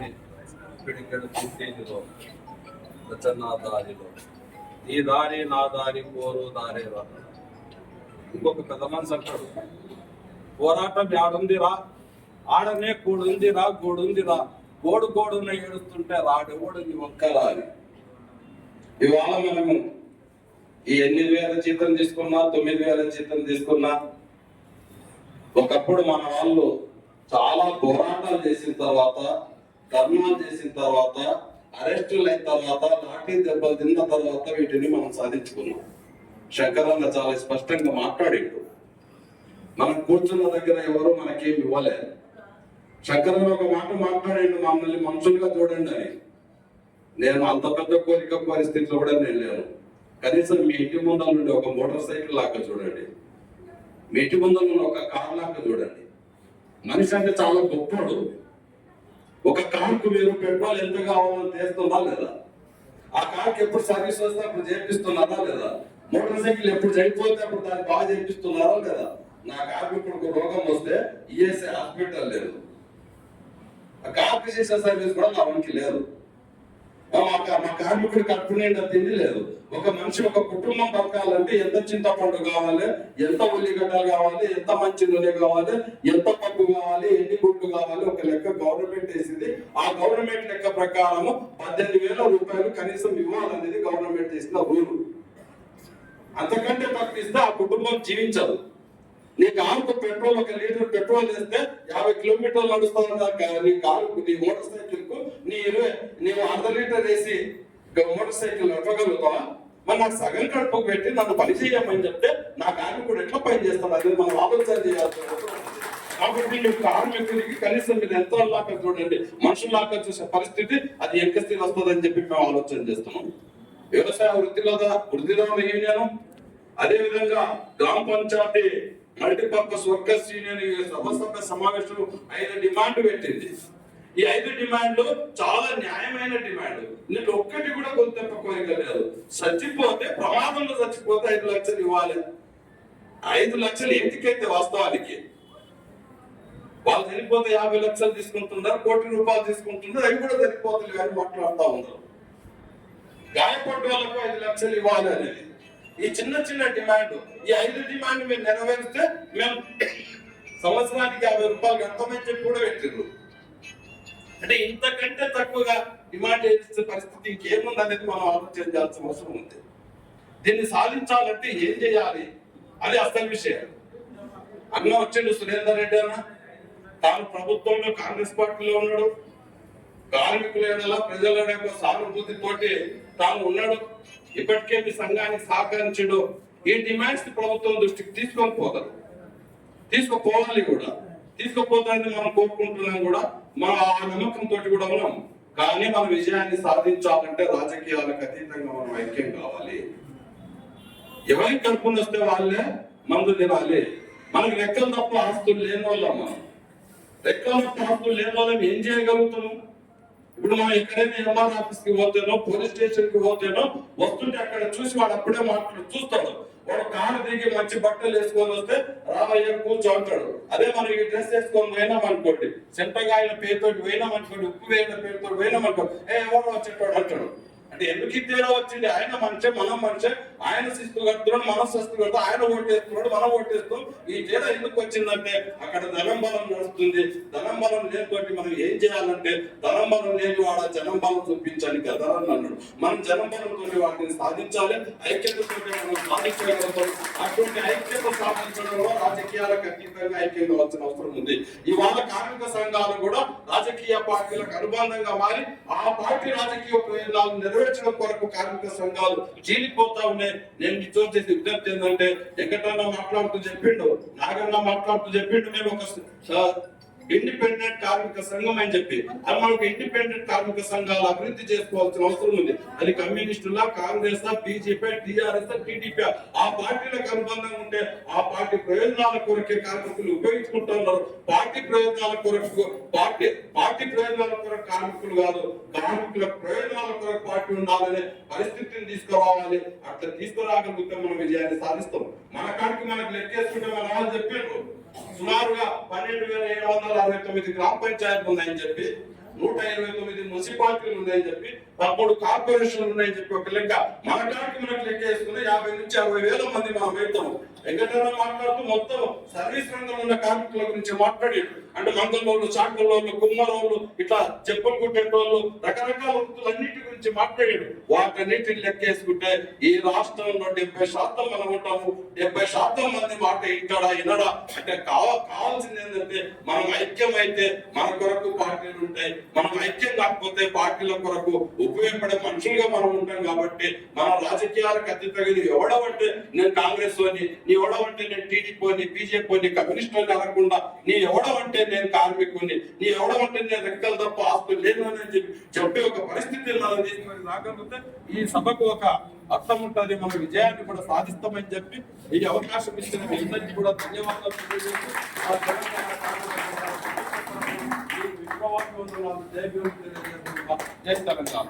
భూమి పిడికెడు పుట్టిలో రచనా దారిలో ఈ దారి నా దారి పోరు దారే రా. ఇంకొక పెద్ద మనిషి అంటాడు, పోరాటం ఆడుందిరా, ఆడనే కూడుందిరా, గోడుందిరా, గోడు గోడున ఏడుస్తుంటే రాడెవడు నీ ఒక్కరా అని. ఇవాళ మనము ఈ 8,000 జీతం తీసుకున్నా, 9,000 జీతం తీసుకున్నా, ఒకప్పుడు మన వాళ్ళు చాలా పోరాటాలు చేసిన తర్వాత, ధర్నాలు చేసిన తర్వాత, అరెస్టులు అయిన తర్వాత, లాఠీ దెబ్బలు తిన్న తర్వాత వీటిని మనం సాధించుకున్నాం. శంకరన్న చాలా స్పష్టంగా మాట్లాడిండు. మనం కూర్చున్న దగ్గర ఎవరు మనకేమి ఇవ్వలేదు. శంకరన్న ఒక మాట మాట్లాడిండు, మమ్మల్ని మనుషులుగా చూడండి అని. నేను అంత పెద్ద కోరిక పరిస్థితిలో కూడా నేను లేను. కనీసం మీ ఇంటి ముందర నుండి ఒక మోటార్ సైకిల్ లాగా చూడండి, మీ ఇంటి ముందర నుండి ఒక కార్ లాగా చూడండి. మనిషి అంటే చాలా గొప్పడు. ఒక కార్కు మీరు పెట్రోల్ ఎంత కావాలని చేస్తున్నా లేదా? ఆ కార్కి ఎప్పుడు సర్వీస్ వస్తే అప్పుడు చేపిస్తున్నారా లేదా? మోటార్ సైకిల్ ఎప్పుడు చనిపోతే అప్పుడు దాన్ని బాగా చేపిస్తున్నారా లేదా? నా కార్కు ఇప్పుడు రోగం వస్తే ఈఎస్ఐ హాస్పిటల్ లేదు, ఆ కార్కి చేసే సర్వీస్ కూడా నా వంకి లేదు. మా కార్మికుడు కడుపు నిండా తిండి లేదు. ఒక మనిషి, ఒక కుటుంబం బతకాలంటే ఎంత చింతపండు కావాలి, ఎంత ఉల్లిగడ్డలు కావాలి, ఎంత మంచి నూనె కావాలి, ఎంత పప్పు కావాలి, ఎన్ని గుడ్లు కావాలి, ఒక లెక్క గవర్నమెంట్ వేసింది. ఆ గవర్నమెంట్ లెక్క ప్రకారము 18,000 రూపాయలు కనీసం ఇవ్వాలనేది గవర్నమెంట్ చేసిన రూలు. అంతకంటే తక్కువ ఇస్తే ఆ కుటుంబం జీవించదు. నీ కారుకు పెట్రోల్, 1 లీటర్ పెట్రోల్ వేస్తే 50 కిలోమీటర్లు నడుస్తావు. నీ కారుకు, నీ మోటార్ సైకిల్ కు నీవు 1/2 లీటర్ వేసి మోటార్ సైకిల్ నడపగలుగుతావా? మరి నాకు సగం కడుపుకు పెట్టి నన్ను పని చేయమని చెప్తే నా కార్మికుడు ఎట్లా పని చేస్తాడు? అది మనం ఆలోచన చేయాల్సి. కాబట్టి మీ కార్మికుడికి కనీసం మీరు ఎంతో లాగా చూడండి, మనుషుల్లాగా చూసే పరిస్థితి అది ఎంకస్థితి వస్తుందని చెప్పి మేము ఆలోచన చేస్తున్నాం. వ్యవసాయ వృత్తిలో యూనియన్, అదే విధంగా గ్రామ పంచాయతీ మల్టీపర్పస్ వర్కర్స్ యూనియన్ సభ్య సమావేశం 5 డిమాండ్ పెట్టింది. ఈ 5 డిమాండ్లు చాలా న్యాయమైన డిమాండ్. నేను ఒక్కటి కూడా కొంత కోరిక లేదు. చచ్చిపోతే, ప్రమాదంలో చచ్చిపోతే 5 లక్షలు ఇవ్వాలి. 5 లక్షలు ఎందుకైతే వాస్తవానికి వాళ్ళు చనిపోతే 50 లక్షలు తీసుకుంటున్నారు, 1 కోటి రూపాయలు తీసుకుంటున్నారు. అవి కూడా సరిపోతుంది కానీ మాట్లాడుతూ ఉన్నారు. గాయపడ్డ వాళ్ళకు 5 లక్షలు ఇవ్వాలి అనేది ఈ చిన్న చిన్న డిమాండ్. ఈ 5 డిమాండ్ మీరు నెరవేరిస్తే మేము సంవత్సరానికి 50 రూపాయలు కడతామని చెప్పి కూడా పెట్టిండ్రు. అంటే ఇంతకంటే తక్కువగా డిమాండ్ చేసే పరిస్థితి ఇంకేముంది అనేది మనం ఆలోచన చేయాల్సిన అవసరం ఉంది. దీన్ని సాధించాలంటే ఏం చేయాలి అది అసలు విషయం. అన్న వచ్చిండు సురేందర్ రెడ్డి అన్న, తాను ప్రభుత్వంలో కాంగ్రెస్ పార్టీలో ఉన్నాడు, కార్మికుల ఎడల ప్రజల యొక్క సానుభూతితోటి తాను ఉన్నాడు. ఇప్పటికే మీ సంఘానికి సహకరించడు. ఈ డిమాండ్స్ ప్రభుత్వం దృష్టికి తీసుకుపోవాలి కూడా, తీసుకుపోతానని మనం కోరుకుంటున్నాం కూడా. మన ఆ నమ్మకంతో కూడా ఉన్నాం. కానీ మన విజయాన్ని సాధించాలంటే రాజకీయాలకు అతీతంగా మనం ఐక్యం కావాలి. ఎవరికి కడుపుని వస్తే వాళ్ళే మందు తినాలి. మనకి రెక్కలు తప్ప ఆస్తులు లేని వాళ్ళం. మనం రెక్కలు తప్ప ఆస్తులు లేని వాళ్ళని ఏం చేయగలుగుతున్నాం? ఇప్పుడు మనం ఎక్కడైనా ఎంఆర్ ఆఫీస్ కి పోతేనో, పోలీస్ స్టేషన్ కి పోతేనో వస్తుంటే అక్కడ చూసి వాడు అప్పుడే చూస్తాడు. వాడు కారు దిగి మంచి బట్టలు వేసుకొని వస్తే రామయ్య కూర్చో అంటాడు. అదే మనం ఈ డ్రెస్ వేసుకొని పోయినాం అనుకోండి, చింతకాయల పేరుతోటి పోయినాం అనుకోండి, ఉప్పు వేయల పేరుతో పోయినాం అనుకోండి, ఎవరో వచ్చేటోడు అంటాడు. అంటే ఎందుకు తేడా వచ్చింది? ఆయన మనిషే, మనం మనిషే. ఆయన శిస్తు కడుతున్నాడు, మనం శిస్తు కడుతాం. ఆయన ఓటేస్తున్నాడు, మనం ఓటేస్తాం. ఈ తేడా ఎందుకు వచ్చిందంటే అక్కడ ధనం బలం నడుస్తుంది. ధనం బలం లేనితోటి మనం ఏం చేయాలంటే, ధనం బలం లేని వాడ జనం బలం చూపించాలి కదా అని అన్నాడు. మనం జనం బలంతో వాటిని సాధించాలి, ఐక్యతతో మనం సాధించగలుగుతాం. అటువంటి ఐక్యత సాధించడంలో రాజకీయాలకు అతీతంగా ఐక్యం కావాల్సిన అవసరం ఉంది. ఇవాళ కార్మిక సంఘాలు కూడా రాజకీయ పార్టీలకు అనుబంధంగా మారి ఆ పార్టీ రాజకీయ ప్రయోజనాలు నెరవేర్చడం కొరకు కార్మిక సంఘాలు చీలిపోతా ఉన్నాయి. నేను నిజం చేసి విజ్ఞప్తి ఏంటంటే, వెంకటన్న మాట్లాడుతూ చెప్పిండు, నాగన్న మాట్లాడుతూ చెప్పిండు, మేము ఒక ఇండిపెండెంట్ కార్మిక సంఘం అని చెప్పి మనకు ఇండిపెండెంట్ కార్మిక సంఘాలు అభివృద్ధి చేసుకోవాల్సిన అవసరం ఉంది. అది కమ్యూనిస్టులా, కాంగ్రెస్, బీజేపీ, టీఆర్ఎస్, టీడీపీ ఆ పార్టీలకు అనుబంధంగా ఉంటే ఆ పార్టీ ప్రయోజనాల కొరకే కార్మికులు ఉపయోగించుకుంటున్నారు. పార్టీ ప్రయోజనాల కొరకు పార్టీ ప్రయోజనాల కొరకు కార్మికులు కాదు, కార్మికుల ప్రయోజనాల కొరకు పార్టీ ఉండాలనే పరిస్థితిని తీసుకురావాలి. అట్లా తీసుకురాగలిగితే మనం విజయాన్ని సాధిస్తాం. మన కాడికి మనకు లెక్కేసుకుంటే మన వాళ్ళు చెప్పారు సుమారుగా 12,769 గ్రామ పంచాయతీలు ఉన్నాయని చెప్పి 129 మున్సిపాలిటీలు ఉన్నాయని చెప్పి 13 కార్పొరేషన్లు ఉన్నాయని చెప్పి ఒక లెక్క మనకు లెక్క వేసుకుని 50 నుంచి 60,000 మంది మనం వెళ్తాము. వెంకటరమణ మాట్లాడుతూ మొత్తం సర్వీస్ రంగంలో ఉన్న కార్మికుల గురించి మాట్లాడాడు. అంటే మంగళోళ్ళు, చాకలోళ్ళు, కుమ్మరోళ్ళు, ఇట్లా చెప్పులు కుట్టేటోళ్ళు, రకరకాల వృత్తులన్నిటి గురించి మాట్లాడాడు. వాటన్నిటిని లెక్కేసుకుంటే ఈ రాష్ట్రంలో 70% మనం ఉంటాము. 70% మంది మాట ఇక్కడ వినడా అంటే కావాల్సింది ఏంటంటే మనం ఐక్యం అయితే మన కొరకు పార్టీలు ఉంటాయి. మనం ఐక్యం కాకపోతే పార్టీల కొరకు ఉపయోగపడే మనుషులుగా మనం ఉంటాం. కాబట్టి మన రాజకీయాలకు అతీతంగా ఎవడవంటే నేను కాంగ్రెస్ అని, నీ ఎవడవంటే నేను టీడీపీ అని, బీజేపీ అని, కమ్యూనిస్ట్ అని అనకుండా నీ ఎవడవంటే నేను కార్మికుని, నీ ఎవడవంటే నేను రెక్కలు తప్ప ఆస్తులు లేను అని చెప్పే ఒక పరిస్థితి మనం తీసుకొని రాగలిగితే ఈ సభకు ఒక అర్థం ఉంటుంది. మన విజయాన్ని కూడా సాధిస్తామని చెప్పి ఈ అవకాశం ఇచ్చిన మీ అందరికీ కూడా ధన్యవాదాలు తెలియజేస్తూ జై తెలంగాణ.